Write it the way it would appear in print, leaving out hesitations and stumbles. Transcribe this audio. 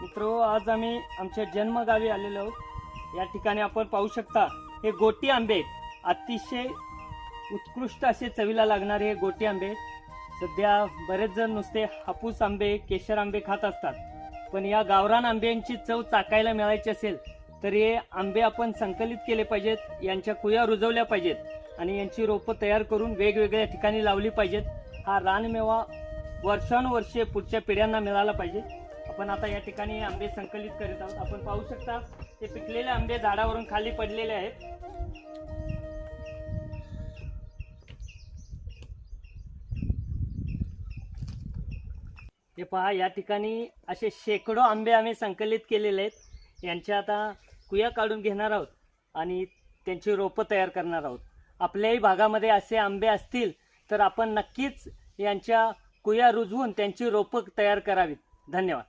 मित्रो, आज आम्ही आमच्या जन्मगावी आलेलो आहोत। या ठिकाणी आपण पाहू शकता हे गोटी आंबे आहेत। अतिशय उत्कृष्ट असे चवीला लागणारे हे गोटी आंबे। सध्या बरेच जण नुसते हापूस आंबे, केशर आंबे खात असतात, पण या गावरान आंब्यांची चव चाकायला मिळायची असेल तर हे आंबे आपण संकलित केले पाहिजेत, यांच्या कुया रुजवल्या पाहिजेत आणि यांची रोपं तयार करून वेगवेगळ्या ठिकाणी लावली पाहिजेत। हा रानमेवा वर्षानुवर्षे पुढच्या पिढ्यांना मिळाला पाहिजे। आपण आता या ठिकाणी आंबे संकलित करीत आहोत। आपण पाहू शकता ते पिकलेले आंबे झाडावरून खाली पडलेले आहेत। हे पहा, या ठिकाणी असे शेकडो आंबे आम्ही संकलित केलेले आहेत। यांच्या आता कुया काढून घेणार आहोत आणि त्यांची रोपं तयार करणार आहोत। आपल्याही भागामध्ये असे आंबे असतील तर आपण नक्कीच यांच्या कुया रुजवून त्यांची रोपं तयार करावीत। धन्यवाद।